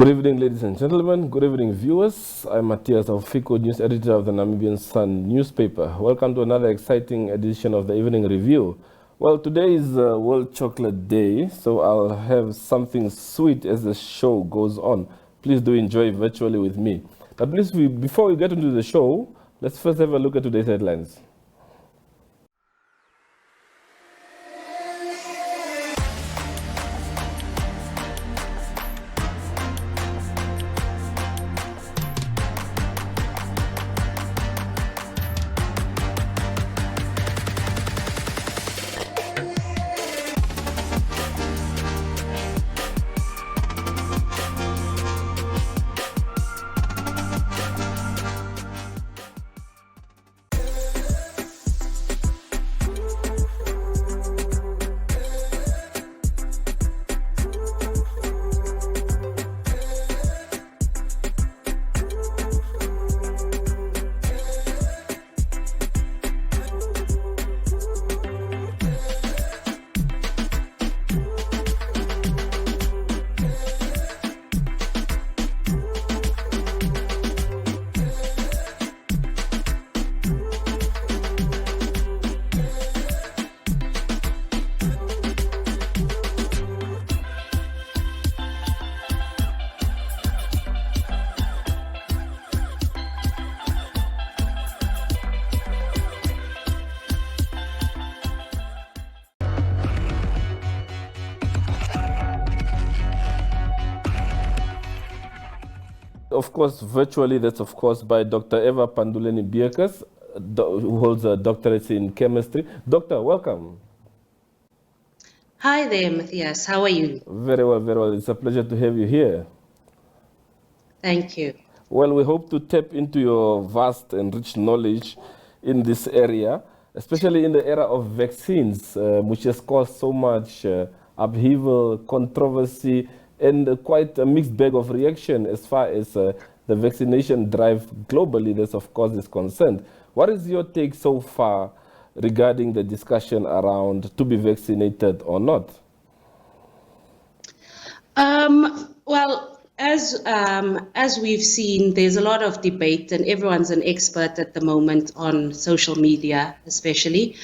Good evening, ladies and gentlemen. Good evening, viewers. I'm Matthias Aufiko, news editor of the Namibian Sun newspaper. Welcome to another exciting edition of the Evening Review. Well, today is World Chocolate Day, so I'll have something sweet as the show goes on. Please do enjoy virtually with me. But please, before we get into the show, let's first have a look at today's headlines. Of course, virtually, that's of course by Dr. Eva-Panduleni Beukes, who holds a doctorate in chemistry. Doctor, welcome. Hi there, Matthias. How are you? Very well, very well. It's a pleasure to have you here. Thank you. Well, we hope to tap into your vast and rich knowledge in this area, especially in the era of vaccines, which has caused so much upheaval, controversy, and quite a mixed bag of reaction as far as the vaccination drive globally, that's of course is concerned. What is your take so far regarding the discussion around to be vaccinated or not? Well, as we've seen, there's a lot of debate, and everyone's an expert at the moment on social media, especially.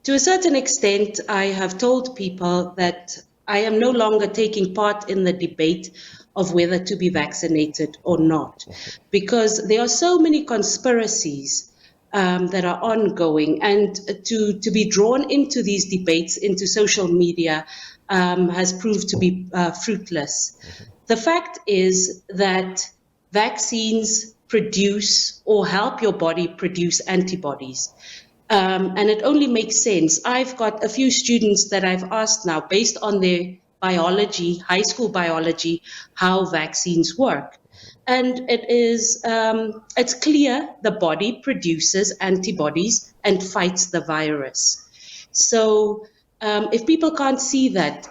To a certain extent, I have told people that I am no longer taking part in the debate of whether to be vaccinated or not, because there are so many conspiracies that are ongoing, and to be drawn into these debates, into social media, has proved to be fruitless. The fact is that vaccines produce or help your body produce antibodies. And it only makes sense. I've got a few students that I've asked now, based on their biology, high school biology, how vaccines work. And it's clear the body produces antibodies and fights the virus. So if people can't see that,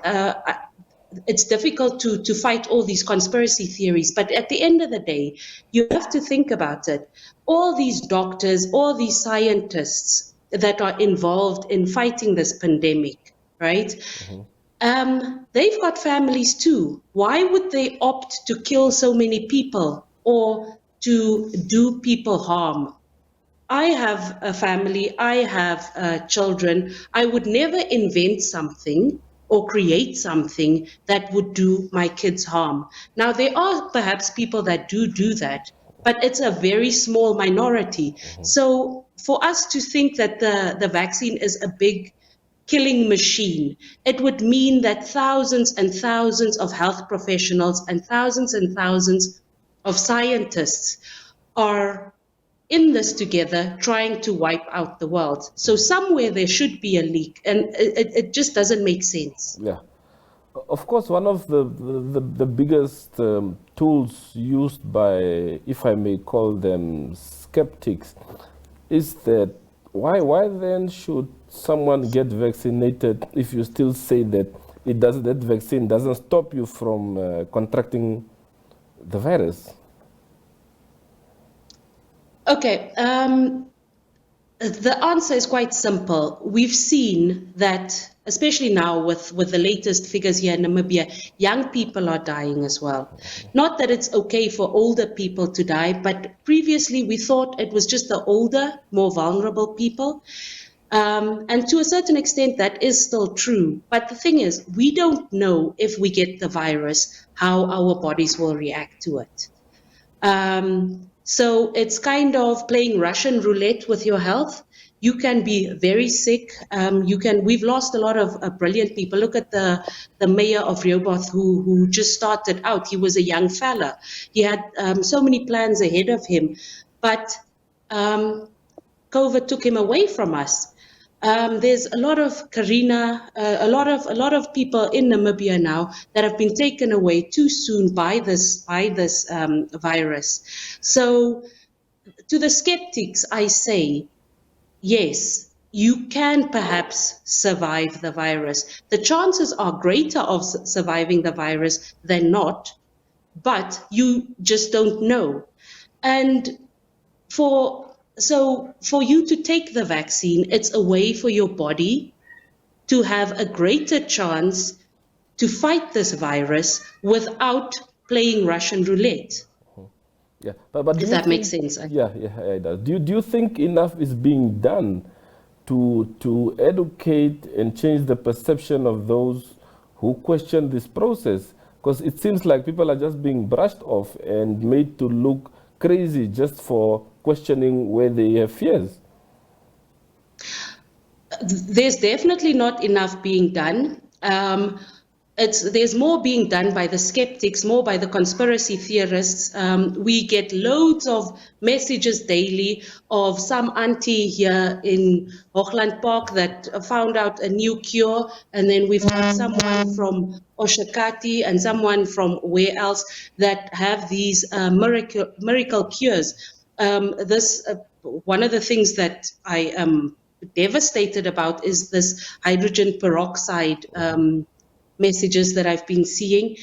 it's difficult to fight all these conspiracy theories. But at the end of the day, you have to think about it. All these doctors, all these scientists that are involved in fighting this pandemic, right? They've got families too. Why would they opt to kill so many people or to do people harm? I have a family, I have children. I would never invent something or create something that would do my kids harm. Now, there are perhaps people that do that, but it's a very small minority. So for us to think that the vaccine is a big killing machine, it would mean that thousands and thousands of health professionals and thousands of scientists are in this together, trying to wipe out the world. So somewhere there should be a leak, and it just doesn't make sense. Yeah. Of course, one of the biggest tools used by, if I may call them, skeptics, is that why then should someone get vaccinated if you still say that that vaccine doesn't stop you from contracting the virus? Okay. The answer is quite simple. We've seen that, especially now with the latest figures here in Namibia, young people are dying as well. Not that it's okay for older people to die, but previously we thought it was just the older, more vulnerable people. And to a certain extent, that is still true. But the thing is, we don't know if we get the virus, how our bodies will react to it. So it's kind of playing Russian roulette with your health. You can be very sick. We've lost a lot of brilliant people. Look at the mayor of Rehoboth who just started out. He was a young fella. He had so many plans ahead of him, but COVID took him away from us. There's a lot of a lot of people in Namibia now that have been taken away too soon by this virus. So, to the skeptics, I say, yes, you can perhaps survive the virus. The chances are greater of surviving the virus than not, but you just don't know. And for you to take the vaccine, it's a way for your body to have a greater chance to fight this virus without playing Russian roulette. Yeah, but if that makes sense. Yeah, it does. Do you think enough is being done to educate and change the perception of those who question this process? Because it seems like people are just being brushed off and made to look crazy just for questioning where they have fears. There's definitely not enough being done. There's more being done by the skeptics, more by the conspiracy theorists. We get loads of messages daily of some auntie here in Hoogland Park that found out a new cure, and then we've got someone from Oshakati and someone from where else that have these miracle cures. One of the things that I am devastated about is this hydrogen peroxide messages that I've been seeing.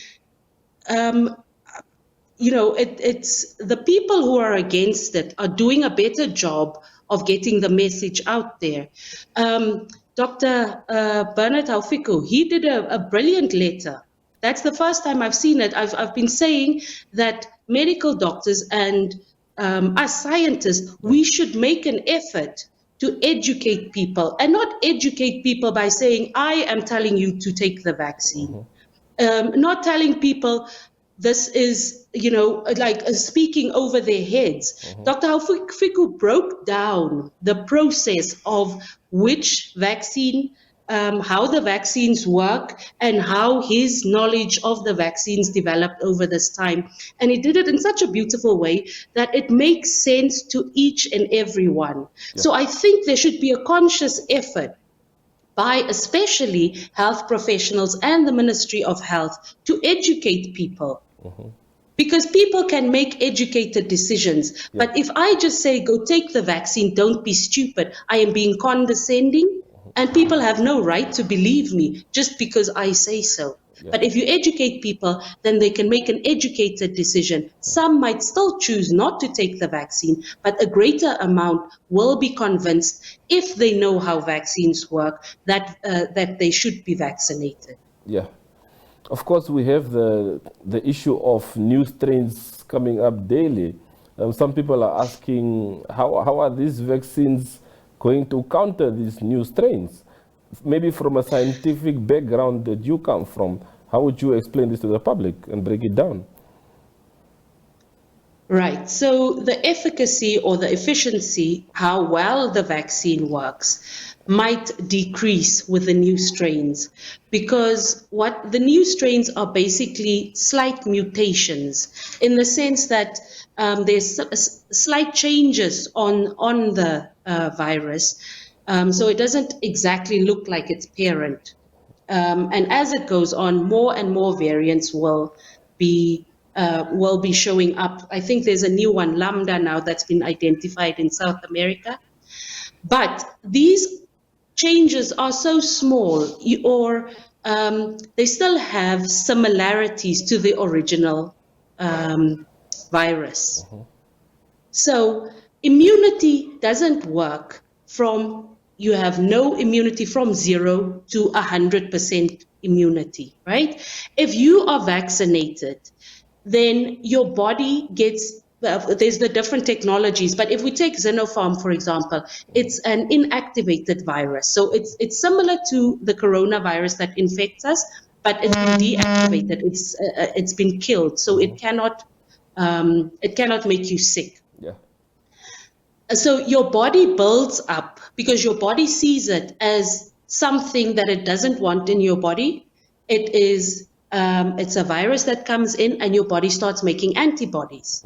It's the people who are against it are doing a better job of getting the message out there. Dr. Bernard Taufiku, he did a brilliant letter. That's the first time I've seen it. I've been saying that medical doctors and us scientists, we should make an effort to educate people, and not educate people by saying, I am telling you to take the vaccine. Not telling people this is, like speaking over their heads. Dr. Haufiku broke down the process of which vaccine, how the vaccines work, and how his knowledge of the vaccines developed over this time. And he did it in such a beautiful way that it makes sense to each and every one. Yeah. So I think there should be a conscious effort by especially health professionals and the Ministry of Health to educate people. Because people can make educated decisions. Yeah. But if I just say, go take the vaccine, don't be stupid, I am being condescending. And people have no right to believe me just because I say so. Yeah. But if you educate people, then they can make an educated decision. Some might still choose not to take the vaccine, but a greater amount will be convinced, if they know how vaccines work, that they should be vaccinated. Yeah. Of course, we have the issue of new strains coming up daily. Some people are asking, how are these vaccines going to counter these new strains? Maybe from a scientific background that you come from, how would you explain this to the public and break it down? Right. So the efficacy or the efficiency, how well the vaccine works, might decrease with the new strains, because what the new strains are basically slight mutations, in the sense that there's slight changes on the virus, so it doesn't exactly look like its parent. And as it goes on, more and more variants will be showing up. I think there's a new one, Lambda, now that's been identified in South America. But these changes are so small, or they still have similarities to the original virus. So immunity doesn't work you have no immunity from 0 to 100% immunity, right? If you are vaccinated, then your body gets, there's the different technologies, but if we take Sinopharm, for example, it's an inactivated virus. So it's similar to the coronavirus that infects us, but it's been deactivated. It's been killed, so it cannot make you sick. Yeah. So your body builds up because your body sees it as something that it doesn't want in your body. It's a virus that comes in and your body starts making antibodies.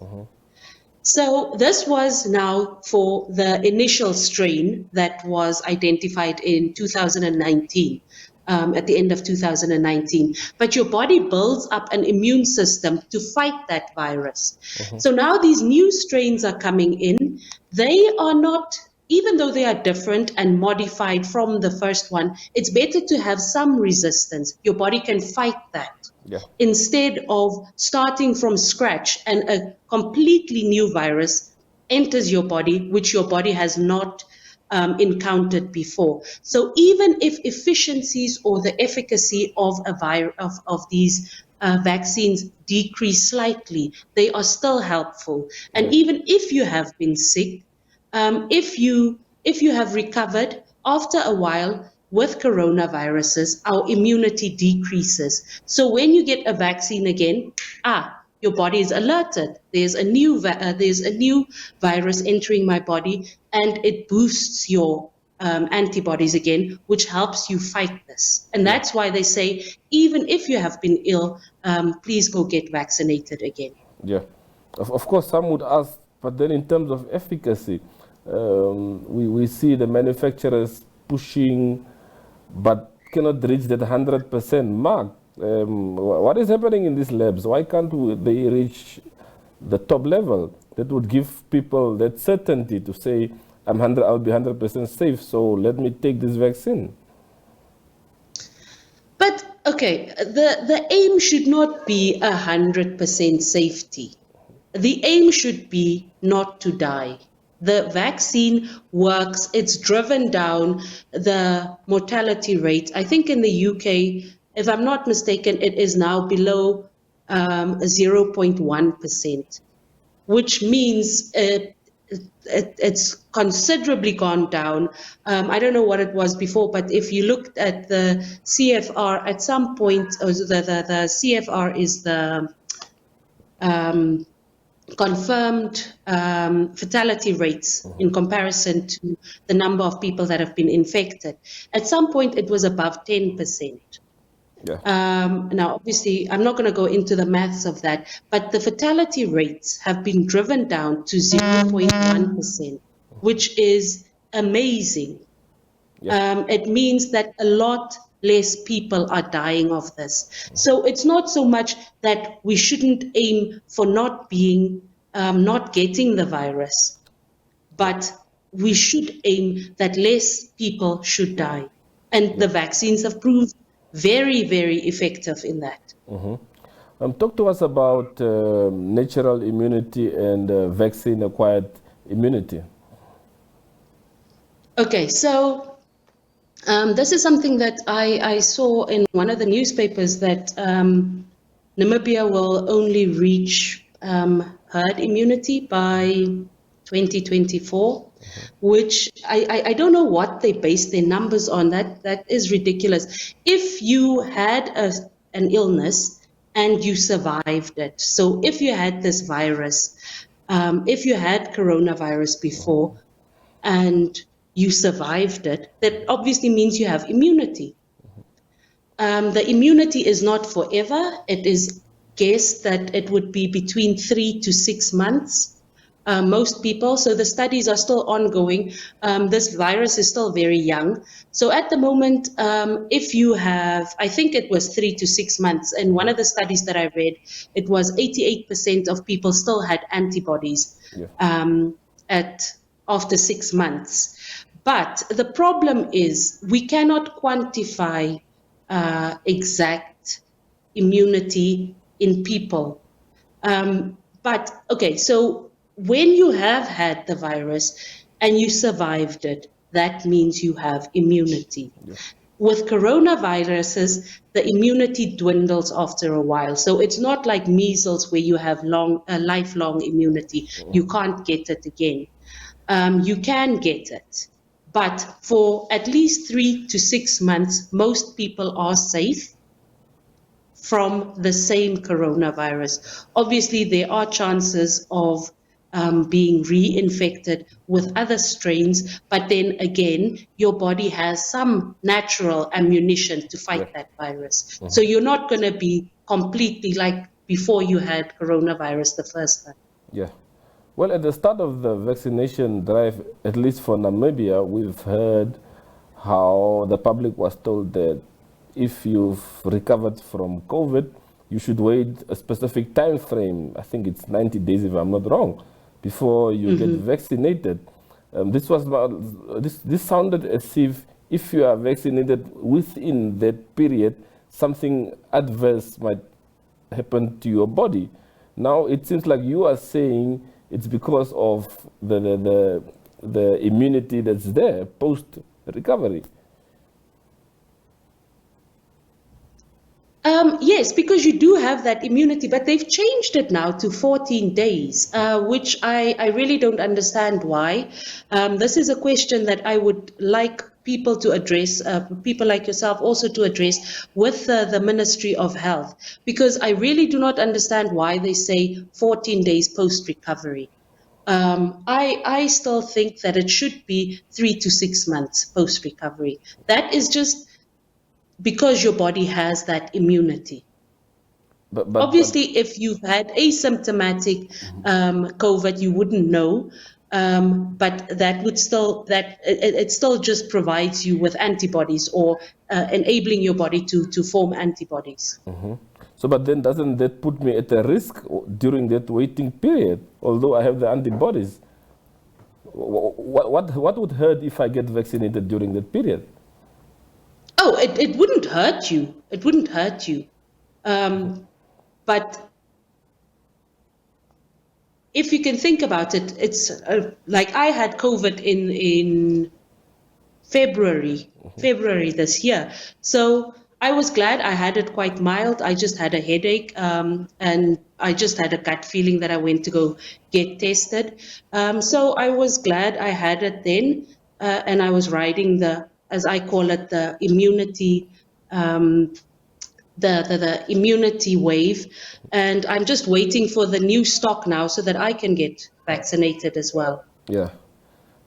So this was now for the initial strain that was identified in 2019, at the end of 2019. But your body builds up an immune system to fight that virus. So now these new strains are coming in. They are not, even though they are different and modified from the first one, it's better to have some resistance. Your body can fight that. Yeah. Instead of starting from scratch and a completely new virus enters your body, which your body has not encountered before. So even if efficiencies or the efficacy of these vaccines decrease slightly, they are still helpful. And even if you have been sick, if you have recovered after a while, with coronaviruses, our immunity decreases. So when you get a vaccine again, your body is alerted. There's a new virus entering my body, and it boosts your antibodies again, which helps you fight this. And that's why they say, even if you have been ill, please go get vaccinated again. Yeah. Of course, some would ask, but then in terms of efficacy, we see the manufacturers pushing, but cannot reach that 100% mark. What is happening in these labs? Why can't they reach the top level? That would give people that certainty to say, I'll be 100% safe, so let me take this vaccine. But, okay, the aim should not be 100% safety. The aim should be not to die. The vaccine works. It's driven down the mortality rate. I think in the UK, if I'm not mistaken, it is now below 0.1%, which means it's considerably gone down. I don't know what it was before, but if you looked at the CFR, at some point, the CFR is the confirmed fatality rates in comparison to the number of people that have been infected. At some point, it was above 10%. Yeah. Now, obviously, I'm not going to go into the maths of that, but the fatality rates have been driven down to 0.1%, which is amazing. Yeah. It means that a lot less people are dying of this. So it's not so much that we shouldn't aim for not getting the virus, but we should aim that less people should die. And the vaccines have proved very, very effective in that. Talk to us about natural immunity and vaccine-acquired immunity. Okay, so this is something that I saw in one of the newspapers, that Namibia will only reach herd immunity by 2024, which I don't know what they base their numbers on. That is ridiculous. If you had an illness and you survived it, so if you had this virus, if you had coronavirus before and you survived it, that obviously means you have immunity. The immunity is not forever. It is guessed that it would be between 3 to 6 months. Most people, so the studies are still ongoing. This virus is still very young. So at the moment, if you have, I think it was 3 to 6 months, and one of the studies that I read, it was 88% of people still had antibodies after 6 months. But the problem is we cannot quantify exact immunity in people. But okay, so when you have had the virus and you survived it, that means you have immunity. Yeah. With coronaviruses, the immunity dwindles after a while. So it's not like measles where you have lifelong immunity. You can't get it again. You can get it. But for at least 3 to 6 months, most people are safe from the same coronavirus. Obviously, there are chances of being reinfected with other strains, but then again, your body has some natural ammunition to fight that virus. So you're not going to be completely like before you had coronavirus the first time. Yeah. Well, at the start of the vaccination drive, at least for Namibia, we've heard how the public was told that if you've recovered from COVID, you should wait a specific time frame. I think it's 90 days, if I'm not wrong, before you get vaccinated. This sounded as if you are vaccinated within that period, something adverse might happen to your body. Now it seems like you are saying it's because of the immunity that's there post recovery. Yes, because you do have that immunity, but they've changed it now to 14 days, which I really don't understand why. This is a question that I would like people to address, people like yourself also to address with the Ministry of Health, because I really do not understand why they say 14 days post-recovery. I still think that it should be 3 to 6 months post-recovery. That is just because your body has that immunity. But obviously, if you've had asymptomatic COVID, you wouldn't know. But that would still it still just provides you with antibodies or enabling your body to form antibodies. So, but then doesn't that put me at a risk during that waiting period? Although I have the antibodies, what would hurt if I get vaccinated during that period? Oh, it wouldn't hurt you. It wouldn't hurt you. But if you can think about it, it's like I had COVID in February this year. So I was glad I had it quite mild. I just had a headache and I just had a gut feeling that I went to go get tested. So I was glad I had it then and I was riding as I call it, the immunity, the immunity wave, and I'm just waiting for the new stock now so that I can get vaccinated as well. Yeah,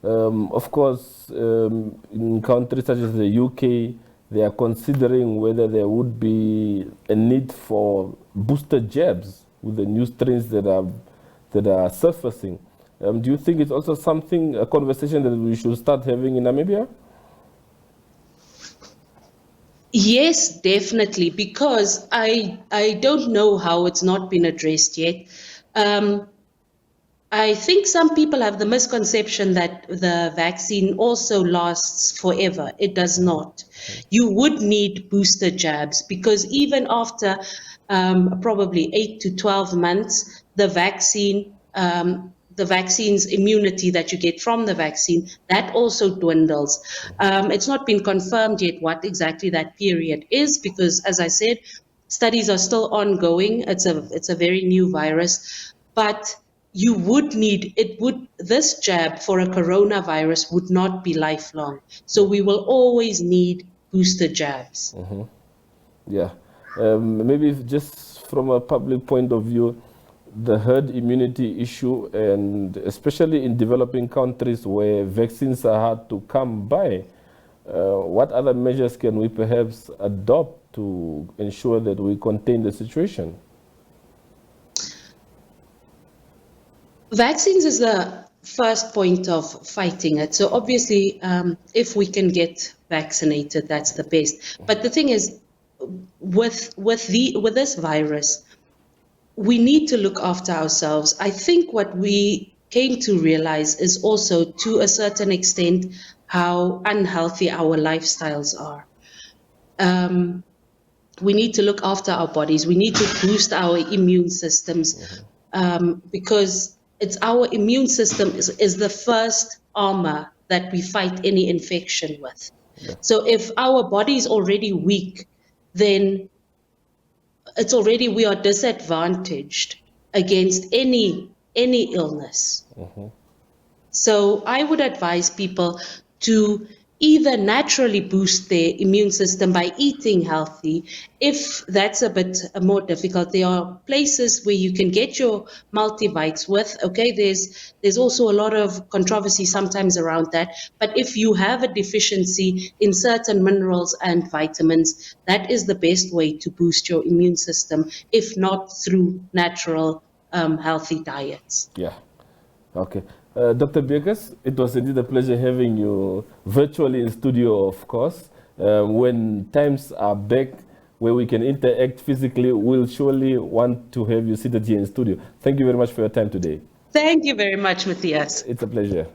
of course, in countries such as the UK, they are considering whether there would be a need for booster jabs with the new strains that are surfacing. Do you think it's also a conversation that we should start having in Namibia? Yes, definitely, because I don't know how it's not been addressed yet. I think some people have the misconception that the vaccine also lasts forever. It does not. You would need booster jabs because even after probably 8 to 12 months, the vaccine's immunity that you get from the vaccine, that also dwindles. It's not been confirmed yet what exactly that period is because, as I said, studies are still ongoing. It's a very new virus, but you would need this jab for a coronavirus would not be lifelong. So we will always need booster jabs. Yeah, maybe just from a public point of view, the herd immunity issue, and especially in developing countries where vaccines are hard to come by, what other measures can we perhaps adopt to ensure that we contain the situation? Vaccines is the first point of fighting it. So obviously, if we can get vaccinated, that's the best. But the thing is, with this virus, we need to look after ourselves. I think what we came to realize is also, to a certain extent, how unhealthy our lifestyles are. We need to look after our bodies. We need to boost our immune systems because it's our immune system is the first armor that we fight any infection with. So if our body is already weak, then we are disadvantaged against any illness. So I would advise people to either naturally boost their immune system by eating healthy. If that's a bit more difficult, there are places where you can get your multivites with. Okay, there's also a lot of controversy sometimes around that. But if you have a deficiency in certain minerals and vitamins, that is the best way to boost your immune system, if not through natural, healthy diets. Yeah. Okay. Dr. Beukes, it was indeed a pleasure having you virtually in studio, of course. When times are back where we can interact physically, we'll surely want to have you seated here in studio. Thank you very much for your time today. Thank you very much, Matthias. It's a pleasure.